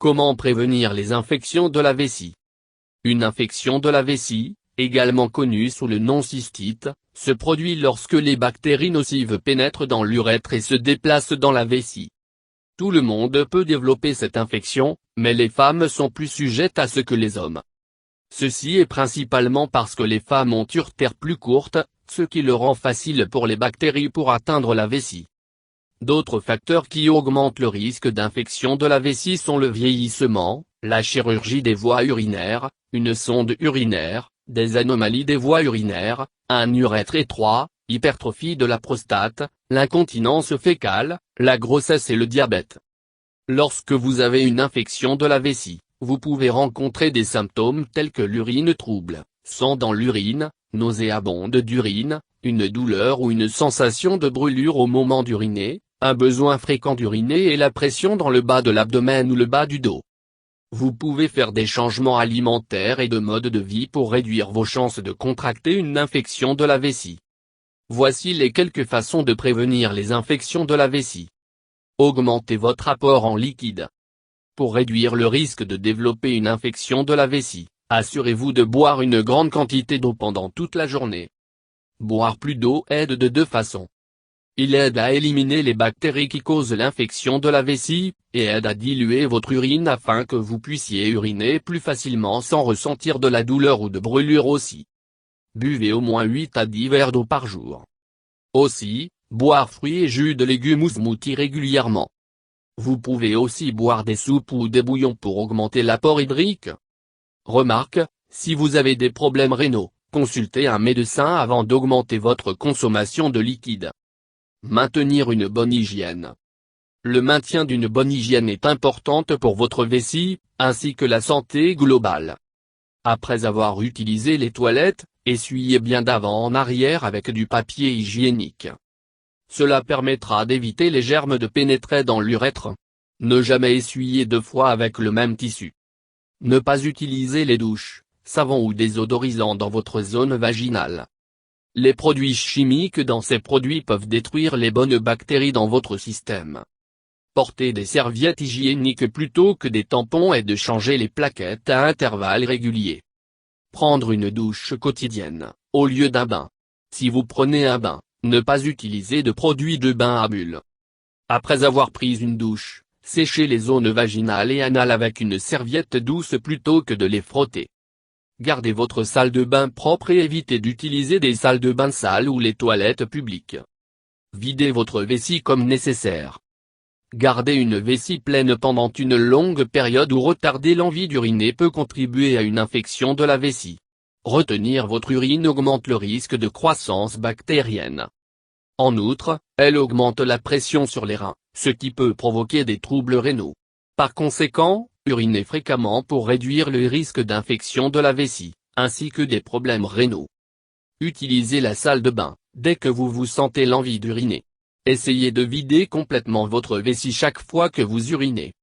Comment prévenir les infections de la vessie? Une infection de la vessie, également connue sous le nom cystite, se produit lorsque les bactéries nocives pénètrent dans l'urètre et se déplacent dans la vessie. Tout le monde peut développer cette infection, mais les femmes sont plus sujettes à ce que les hommes. Ceci est principalement parce que les femmes ont une urètre plus courte, ce qui le rend facile pour les bactéries pour atteindre la vessie. D'autres facteurs qui augmentent le risque d'infection de la vessie sont le vieillissement, la chirurgie des voies urinaires, une sonde urinaire, des anomalies des voies urinaires, un urètre étroit, hypertrophie de la prostate, l'incontinence fécale, la grossesse et le diabète. Lorsque vous avez une infection de la vessie, vous pouvez rencontrer des symptômes tels que l'urine trouble, sang dans l'urine, nauséabonde d'urine, une douleur ou une sensation de brûlure au moment d'uriner, un besoin fréquent d'uriner et la pression dans le bas de l'abdomen ou le bas du dos. Vous pouvez faire des changements alimentaires et de mode de vie pour réduire vos chances de contracter une infection de la vessie. Voici les quelques façons de prévenir les infections de la vessie. Augmentez votre apport en liquide. Pour réduire le risque de développer une infection de la vessie, assurez-vous de boire une grande quantité d'eau pendant toute la journée. Boire plus d'eau aide de deux façons. Il aide à éliminer les bactéries qui causent l'infection de la vessie, et aide à diluer votre urine afin que vous puissiez uriner plus facilement sans ressentir de la douleur ou de brûlure aussi. Buvez au moins 8 à 10 verres d'eau par jour. Aussi, boire fruits et jus de légumes ou smoothies régulièrement. Vous pouvez aussi boire des soupes ou des bouillons pour augmenter l'apport hydrique. Remarque, si vous avez des problèmes rénaux, consultez un médecin avant d'augmenter votre consommation de liquide. Maintenir une bonne hygiène. Le maintien d'une bonne hygiène est importante pour votre vessie, ainsi que la santé globale. Après avoir utilisé les toilettes, essuyez bien d'avant en arrière avec du papier hygiénique. Cela permettra d'éviter les germes de pénétrer dans l'urètre. Ne jamais essuyer 2 fois avec le même tissu. Ne pas utiliser les douches, savons ou désodorisants dans votre zone vaginale. Les produits chimiques dans ces produits peuvent détruire les bonnes bactéries dans votre système. Porter des serviettes hygiéniques plutôt que des tampons et de changer les plaquettes à intervalles réguliers. Prendre une douche quotidienne, au lieu d'un bain. Si vous prenez un bain, ne pas utiliser de produits de bain à bulles. Après avoir pris une douche, séchez les zones vaginales et anales avec une serviette douce plutôt que de les frotter. Gardez votre salle de bain propre et évitez d'utiliser des salles de bain sales ou les toilettes publiques. Videz votre vessie comme nécessaire. Garder une vessie pleine pendant une longue période ou retarder l'envie d'uriner peut contribuer à une infection de la vessie. Retenir votre urine augmente le risque de croissance bactérienne. En outre, elle augmente la pression sur les reins, ce qui peut provoquer des troubles rénaux. Par conséquent, urinez fréquemment pour réduire le risque d'infection de la vessie, ainsi que des problèmes rénaux. Utilisez la salle de bain, dès que vous sentez l'envie d'uriner. Essayez de vider complètement votre vessie chaque fois que vous urinez.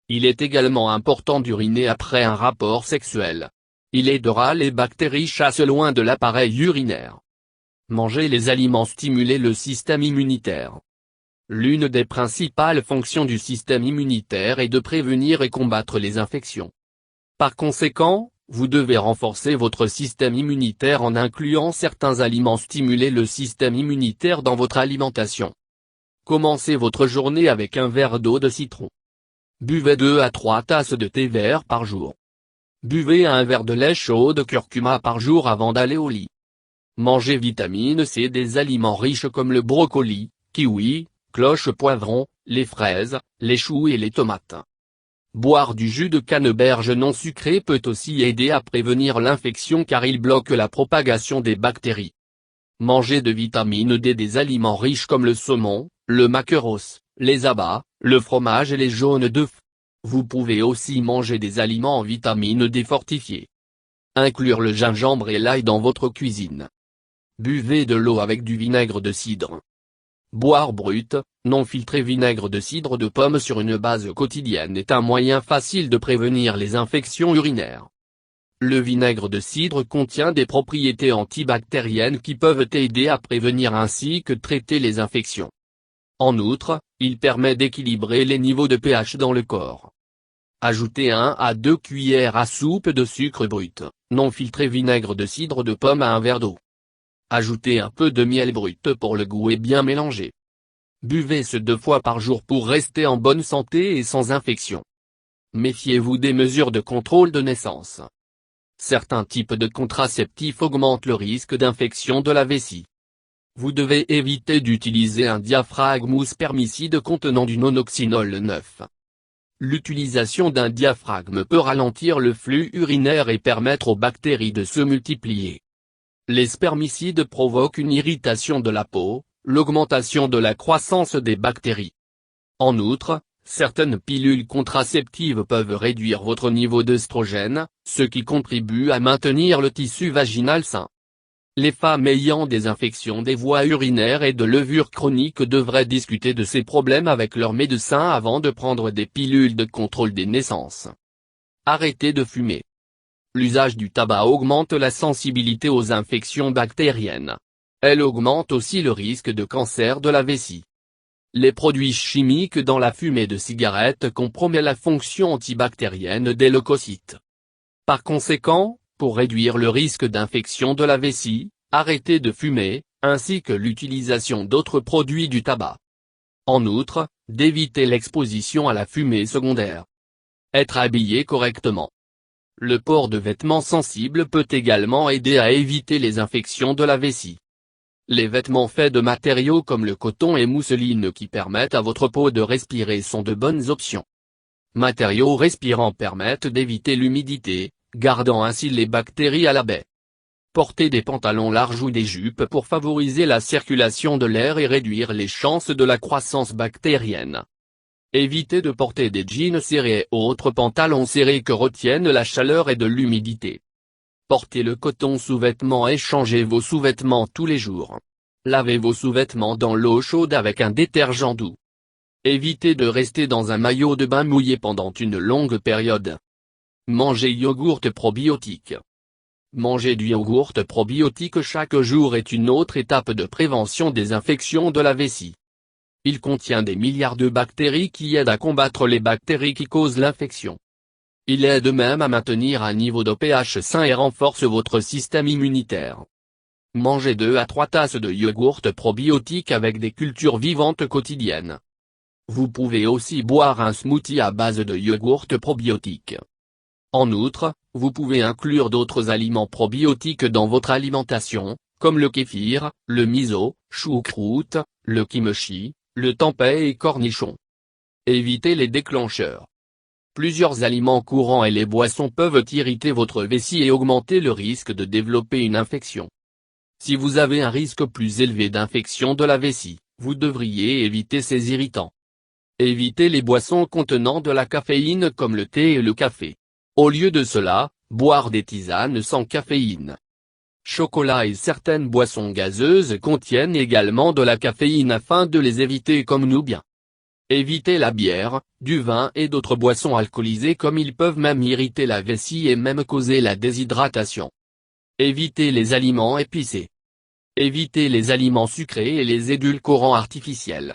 Il est également important d'uriner après un rapport sexuel. Il aidera les bactéries chassent loin de l'appareil urinaire. Manger les aliments stimuler le système immunitaire. L'une des principales fonctions du système immunitaire est de prévenir et combattre les infections. Par conséquent, vous devez renforcer votre système immunitaire en incluant certains aliments stimuler le système immunitaire dans votre alimentation. Commencez votre journée avec un verre d'eau de citron. Buvez 2 à 3 tasses de thé vert par jour. Buvez un verre de lait chaud de curcuma par jour avant d'aller au lit. Mangez vitamine C des aliments riches comme le brocoli, kiwi, cloche-poivron, les fraises, les choux et les tomates. Boire du jus de canneberge non sucré peut aussi aider à prévenir l'infection car il bloque la propagation des bactéries. Manger de vitamine D des aliments riches comme le saumon, le maquereau, les abats, le fromage et les jaunes d'œufs. Vous pouvez aussi manger des aliments en vitamine D fortifiés. Inclure le gingembre et l'ail dans votre cuisine. Buvez de l'eau avec du vinaigre de cidre. Boire brut, non filtré vinaigre de cidre de pomme sur une base quotidienne est un moyen facile de prévenir les infections urinaires. Le vinaigre de cidre contient des propriétés antibactériennes qui peuvent aider à prévenir ainsi que traiter les infections. En outre, il permet d'équilibrer les niveaux de pH dans le corps. Ajoutez 1 à 2 cuillères à soupe de sucre brut, non filtré, vinaigre de cidre de pomme à un verre d'eau. Ajoutez un peu de miel brut pour le goût et bien mélanger. Buvez ce 2 fois par jour pour rester en bonne santé et sans infection. Méfiez-vous des mesures de contrôle de naissance. Certains types de contraceptifs augmentent le risque d'infection de la vessie. Vous devez éviter d'utiliser un diaphragme ou spermicide contenant du nonoxynol 9. L'utilisation d'un diaphragme peut ralentir le flux urinaire et permettre aux bactéries de se multiplier. Les spermicides provoquent une irritation de la peau, l'augmentation de la croissance des bactéries. En outre, certaines pilules contraceptives peuvent réduire votre niveau d'œstrogène, ce qui contribue à maintenir le tissu vaginal sain. Les femmes ayant des infections des voies urinaires et de levure chronique devraient discuter de ces problèmes avec leur médecin avant de prendre des pilules de contrôle des naissances. Arrêtez de fumer. L'usage du tabac augmente la sensibilité aux infections bactériennes. Elle augmente aussi le risque de cancer de la vessie. Les produits chimiques dans la fumée de cigarette compromettent la fonction antibactérienne des leucocytes. Par conséquent, pour réduire le risque d'infection de la vessie, arrêtez de fumer, ainsi que l'utilisation d'autres produits du tabac. En outre, d'éviter l'exposition à la fumée secondaire. Être habillé correctement. Le port de vêtements sensibles peut également aider à éviter les infections de la vessie. Les vêtements faits de matériaux comme le coton et mousseline qui permettent à votre peau de respirer sont de bonnes options. Matériaux respirants permettent d'éviter l'humidité, gardant ainsi les bactéries à la baie. Portez des pantalons larges ou des jupes pour favoriser la circulation de l'air et réduire les chances de la croissance bactérienne. Évitez de porter des jeans serrés et autres pantalons serrés que retiennent la chaleur et de l'humidité. Portez le coton sous-vêtements et changez vos sous-vêtements tous les jours. Lavez vos sous-vêtements dans l'eau chaude avec un détergent doux. Évitez de rester dans un maillot de bain mouillé pendant une longue période. Mangez yogourt probiotique. Manger du yogourt probiotique chaque jour est une autre étape de prévention des infections de la vessie. Il contient des milliards de bactéries qui aident à combattre les bactéries qui causent l'infection. Il aide même à maintenir un niveau de pH sain et renforce votre système immunitaire. Mangez 2 à 3 tasses de yogourt probiotique avec des cultures vivantes quotidiennes. Vous pouvez aussi boire un smoothie à base de yogourt probiotique. En outre, vous pouvez inclure d'autres aliments probiotiques dans votre alimentation, comme le kéfir, le miso, choucroute, le kimchi, le tempeh et cornichons. Évitez les déclencheurs. Plusieurs aliments courants et les boissons peuvent irriter votre vessie et augmenter le risque de développer une infection. Si vous avez un risque plus élevé d'infection de la vessie, vous devriez éviter ces irritants. Évitez les boissons contenant de la caféine comme le thé et le café. Au lieu de cela, boire des tisanes sans caféine. Chocolat et certaines boissons gazeuses contiennent également de la caféine afin de les éviter comme nous bien. Évitez la bière, du vin et d'autres boissons alcoolisées comme ils peuvent même irriter la vessie et même causer la déshydratation. Évitez les aliments épicés. Évitez les aliments sucrés et les édulcorants artificiels.